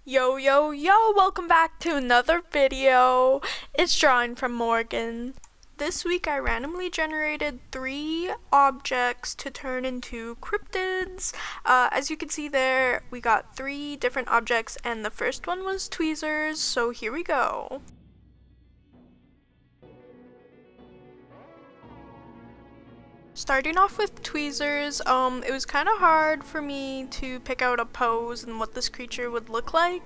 Yo, yo, yo, welcome back to another video. It's Drawing from Morgan. This week I randomly generated 3 objects to turn into cryptids. As you can see there, we got 3 different objects and the first one was tweezers, so here we go. Starting off with tweezers, it was kind of hard for me to pick out a pose and what this creature would look like,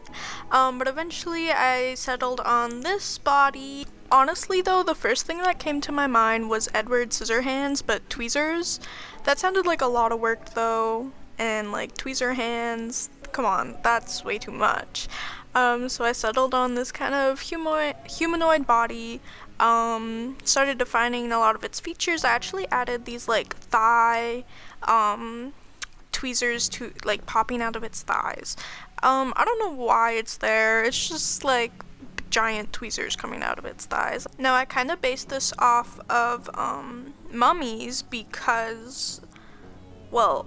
but eventually I settled on this body. Honestly though, the first thing that came to my mind was Edward Scissorhands, but tweezers. That sounded like a lot of work though, and like tweezer hands, come on, that's way too much. So I settled on this kind of humanoid body. Started defining a lot of its features. I actually added these like thigh tweezers to like popping out of its thighs. I don't know why it's there. It's just like giant tweezers coming out of its thighs. Now I kind of based this off of mummies because, well,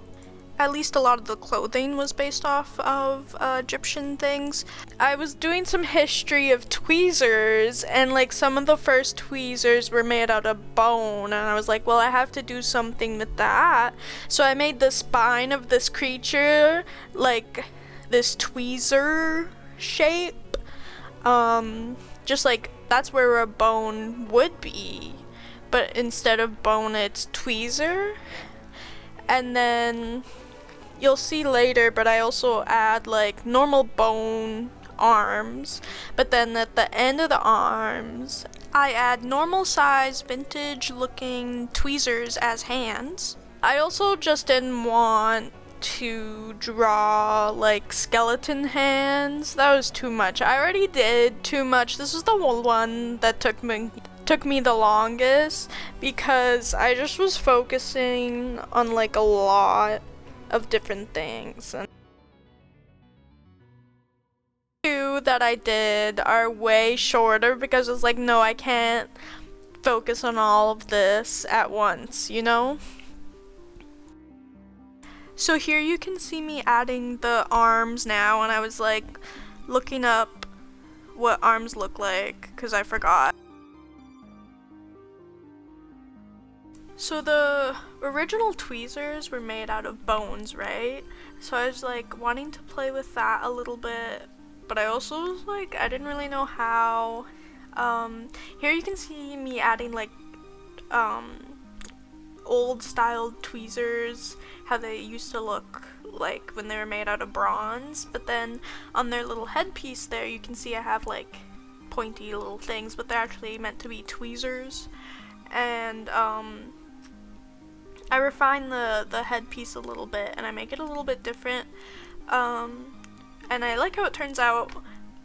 at least a lot of the clothing was based off of Egyptian things. I was doing some history of tweezers, and like some of the first tweezers were made out of bone, and I was like, well, I have to do something with that. So I made the spine of this creature like this tweezer shape. Just like that's where a bone would be, but instead of bone, it's tweezer. And then you'll see later, but I also add like normal bone arms, but then at the end of the arms I add normal size vintage looking tweezers as hands. I also just didn't want to draw like skeleton hands. That was too much. I already did too much. This is the one that took me the longest because I just was focusing on like a lot of different things. And two that I did are way shorter because I was like, no, I can't focus on all of this at once, you know? So here you can see me adding the arms now, and I was like looking up what arms look like because I forgot. So the original tweezers were made out of bones, right? So I was like wanting to play with that a little bit, but I also was like, I didn't really know how. Here you can see me adding like old style tweezers, how they used to look like when they were made out of bronze, but then on their little headpiece there you can see I have like pointy little things, but they're actually meant to be tweezers. And I refine the headpiece a little bit and I make it a little bit different, and I like how it turns out.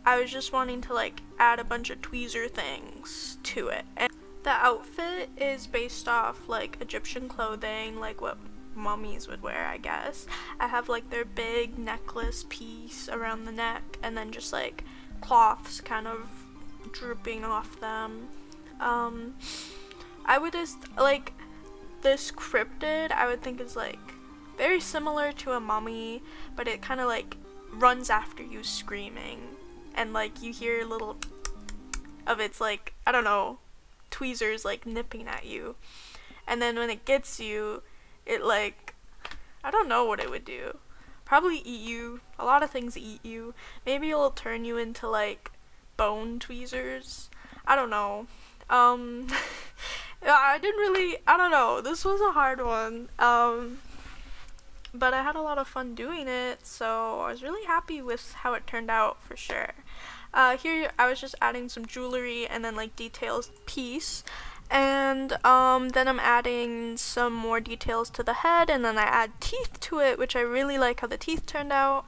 I was just wanting to like add a bunch of tweezer things to it. And the outfit is based off like Egyptian clothing, like what mummies would wear, I guess. I have like their big necklace piece around the neck and then just like cloths kind of drooping off them. I would just like this cryptid, I would think is like very similar to a mummy, but it kind of like runs after you screaming, and like you hear little of its like, I don't know, tweezers like nipping at you, and then when it gets you, it like, I don't know what it would do. Probably eat you. A lot of things eat you. Maybe it'll turn you into like bone tweezers. I don't know. I don't know, this was a hard one, but I had a lot of fun doing it, so I was really happy with how it turned out for sure. Here I was just adding some jewelry and then like details piece, and then I'm adding some more details to the head, and then I add teeth to it, which I really like how the teeth turned out,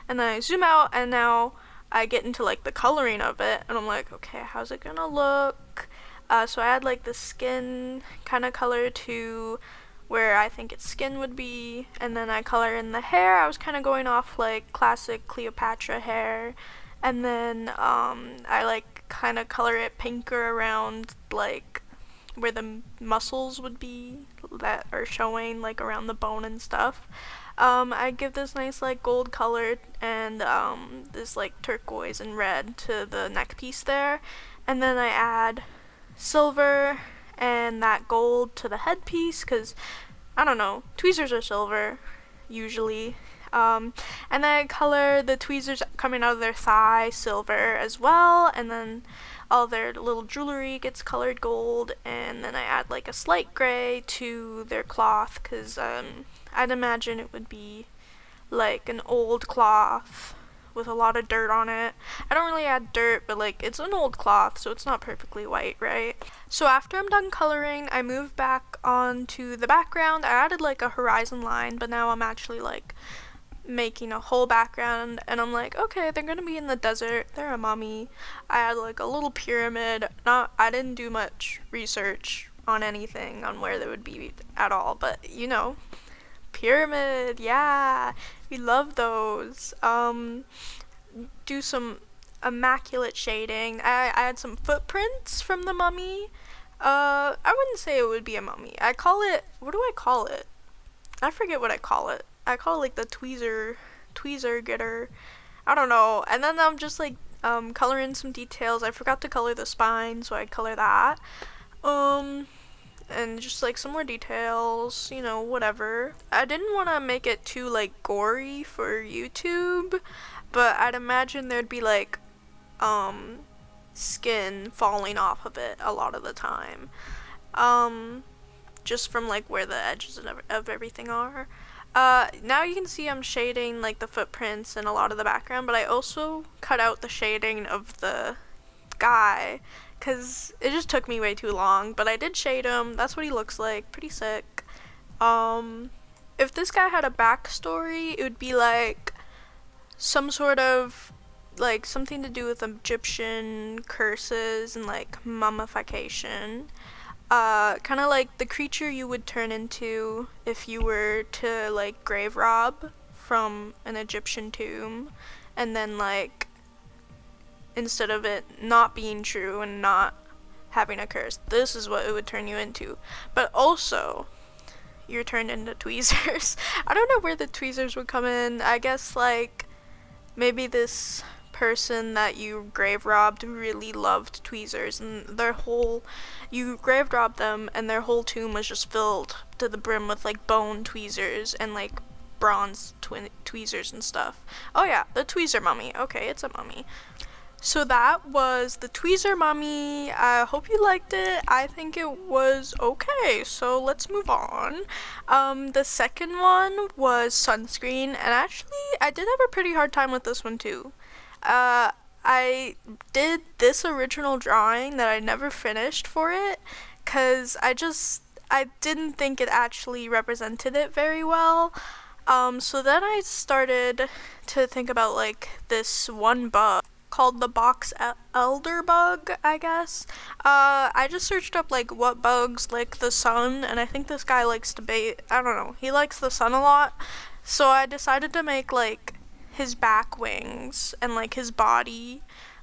and then I zoom out and now I get into like the coloring of it, and I'm like, okay, how's it gonna look? So I add like the skin kind of color to where I think its skin would be, and then I color in the hair. I was kind of going off like classic Cleopatra hair, and then I like kind of color it pinker around like where the muscles would be that are showing like around the bone and stuff. I give this nice like gold color and this like turquoise and red to the neck piece there, and then I add silver and that gold to the headpiece because I don't know, tweezers are silver usually. And then I color the tweezers coming out of their thigh silver as well, and then all their little jewelry gets colored gold, and then I add like a slight gray to their cloth because I'd imagine it would be like an old cloth with a lot of dirt on it. I don't really add dirt, but like it's an old cloth, so it's not perfectly white, right? So after I'm done coloring, I move back onto the background. I added like a horizon line, but now I'm actually like making a whole background, and I'm like, okay, they're gonna be in the desert, they're a mummy. I had like a little pyramid. I didn't do much research on anything on where they would be at all, but you know, pyramid, yeah, we love those. Do some immaculate shading. I had some footprints from the mummy. I wouldn't say it would be a mummy. I call it, what do I call it? I forget what I call it. I call it like the tweezer getter. I don't know. And then I'm just like coloring some details. I forgot to color the spine, so I color that. And just like some more details, you know, whatever. I didn't want to make it too like gory for YouTube, but I'd imagine there'd be like skin falling off of it a lot of the time. Just from like where the edges of everything are. Now you can see I'm shading like the footprints and a lot of the background, but I also cut out the shading of the guy because it just took me way too long, but I did shade him. That's what he looks like. Pretty sick. If this guy had a backstory, it would be like some sort of like something to do with Egyptian curses and like mummification. Kind of like the creature you would turn into if you were to like grave rob from an Egyptian tomb, and then like instead of it not being true and not having a curse, this is what it would turn you into. But also, you're turned into tweezers. I don't know where the tweezers would come in. I guess like maybe this person that you grave robbed really loved tweezers, and you grave robbed them and their whole tomb was just filled to the brim with like bone tweezers and like bronze tweezers and stuff. Oh yeah, the tweezer mummy. Okay, it's a mummy. So that was the tweezer mummy. I hope you liked it. I think it was okay. So let's move on. The second one was sunscreen, and actually I did have a pretty hard time with this one too. I did this original drawing that I never finished for it because I didn't think it actually represented it very well. So then I started to think about like this one bug called the box elder bug, I guess. I just searched up like what bugs like the sun, and I think this guy likes to bathe. I don't know, he likes the sun a lot. So I decided to make like his back wings and like his body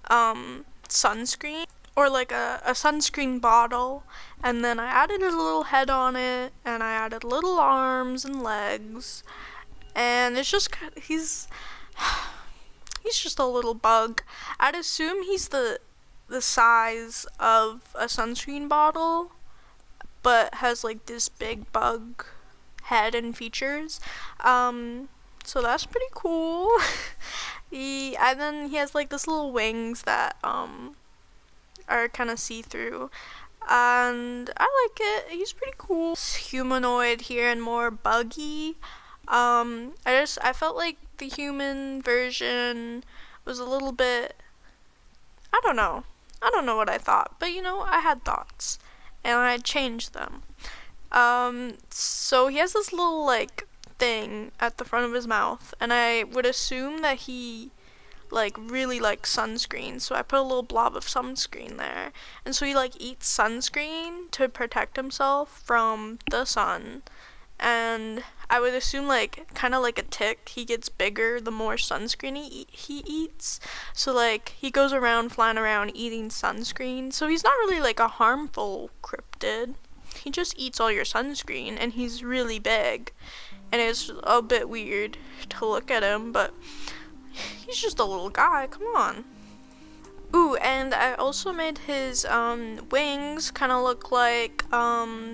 sunscreen, or like a sunscreen bottle, and then I added a little head on it, and I added little arms and legs, and it's just he's just a little bug. I'd assume he's the size of a sunscreen bottle, but has like this big bug head and features. So that's pretty cool. And then he has like this little wings that are kind of see-through, and I like it. He's pretty cool. It's humanoid here and more buggy. I felt like the human version was a little bit, I don't know what I thought, but you know, I had thoughts and I changed them. So he has this little like thing at the front of his mouth, and I would assume that he like really likes sunscreen, so I put a little blob of sunscreen there, and so he like eats sunscreen to protect himself from the sun. and I would assume like kind of like a tick, he gets bigger the more sunscreen he eats. So like he goes around flying around eating sunscreen. So he's not really like a harmful cryptid. He just eats all your sunscreen, and he's really big. And it's a bit weird to look at him, but he's just a little guy. Come on. Ooh, and I also made his wings kind of look like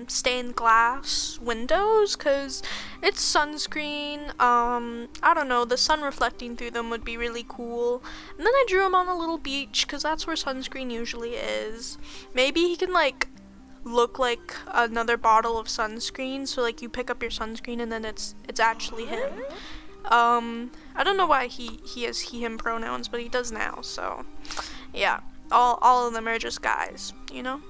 stained glass windows, because it's sunscreen. I don't know, the sun reflecting through them would be really cool. And then I drew him on a little beach, because that's where sunscreen usually is. Maybe he can like look like another bottle of sunscreen, so like you pick up your sunscreen and then it's actually him. I don't know why he has he him pronouns, but he does now, so yeah, all of them are just guys, you know.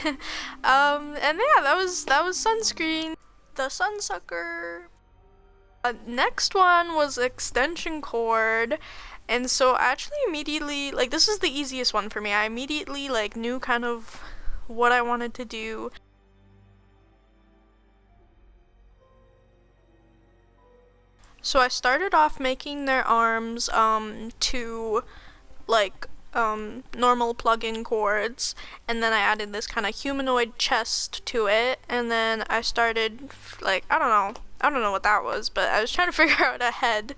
And yeah, that was sunscreen, the sunsucker. Next one was extension cord. And so I actually immediately, like, this is the easiest one for me. I immediately like knew kind of what I wanted to do. So I started off making their arms to like normal plug-in cords, and then I added this kind of humanoid chest to it, and then I started like I don't know what that was, but I was trying to figure out a head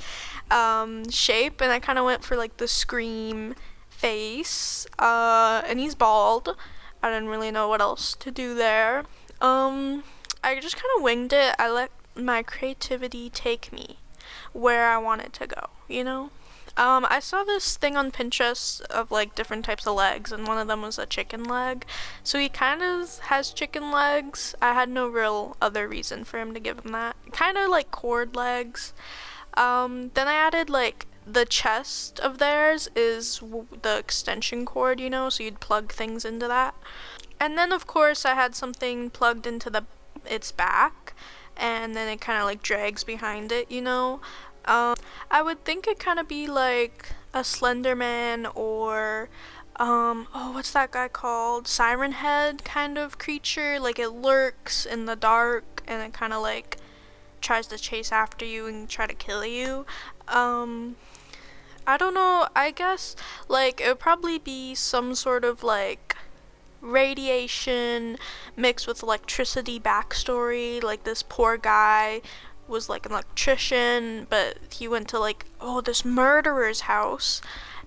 shape, and I kind of went for like the Scream face, and he's bald. I didn't really know what else to do there. I just kind of winged it. I let my creativity take me where I wanted to go, you know? I saw this thing on Pinterest of like different types of legs, and one of them was a chicken leg. So he kind of has chicken legs. I had no real other reason for him to give him that. Kind of like cord legs. Then I added like the chest of theirs is the extension cord, you know, so you'd plug things into that. And then of course I had something plugged into its back, and then it kind of like drags behind it, you know. I would think it kind of be like a Slender Man or what's that guy called? Siren Head kind of creature. Like it lurks in the dark and it kind of like tries to chase after you and try to kill you. I don't know. I guess like it would probably be some sort of like radiation mixed with electricity backstory. Like this poor guy was like an electrician, but he went to like this murderer's house,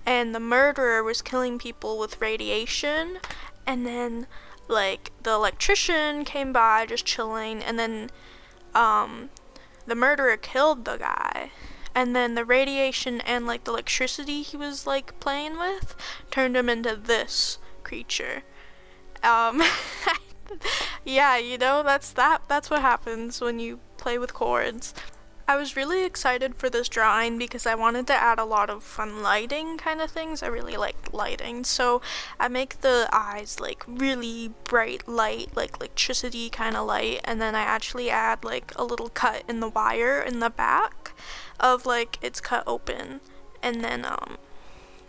and the murderer was killing people with radiation, and then like the electrician came by just chilling, and then the murderer killed the guy, and then the radiation and like the electricity he was like playing with turned him into this creature. Yeah, you know, that's what happens when you play with chords. I was really excited for this drawing because I wanted to add a lot of fun lighting kind of things. I really like lighting, so I make the eyes like really bright light, like electricity kind of light, and then I actually add like a little cut in the wire in the back of like it's cut open, and then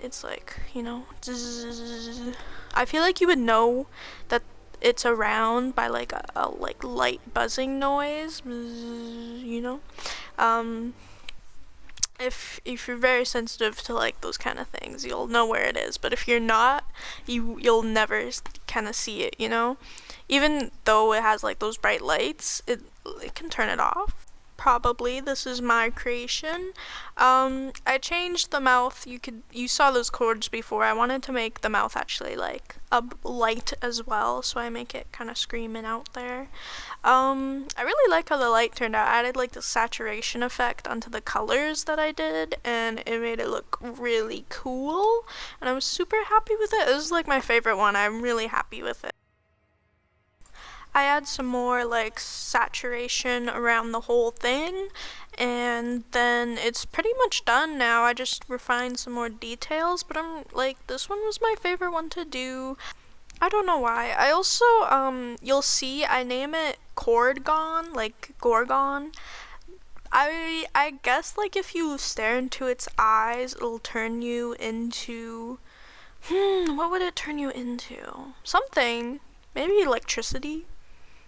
it's like, you know, zzz. I feel like you would know that it's around by like a like light buzzing noise, you know. If you're very sensitive to like those kind of things, you'll know where it is. But if you're not, you'll never kind of see it, you know. Even though it has like those bright lights, it can turn it off. Probably this is my creation. I changed the mouth. You saw those chords before. I wanted to make the mouth actually like a light as well, so I make it kind of screaming out there. I really like how the light turned out. I added like the saturation effect onto the colors that I did, and it made it look really cool, and I was super happy with it. It was like my favorite one. I'm really happy with it. I add some more like saturation around the whole thing, and then it's pretty much done now. I just refined some more details, but I'm like, this one was my favorite one to do. I don't know why. I also you'll see I name it Gorgon, like Gorgon. I guess like if you stare into its eyes, it'll turn you into what would it turn you into? Something. Maybe electricity.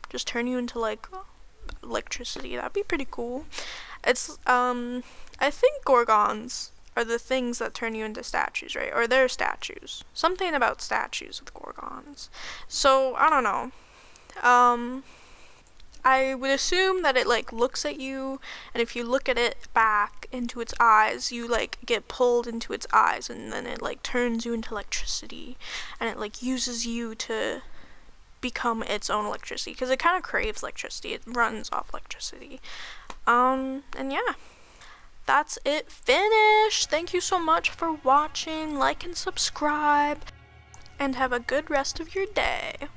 Just turn you into like electricity. That'd be pretty cool. It's, I think gorgons are the things that turn you into statues, right? Or they're statues. Something about statues with gorgons. So, I don't know. I would assume that it like looks at you, and if you look at it back into its eyes, you like get pulled into its eyes, and then it like turns you into electricity, and it like uses you to become its own electricity, because it kind of craves electricity. It runs off electricity. And yeah, that's it, finished. Thank you so much for watching. Like and subscribe, and have a good rest of your day.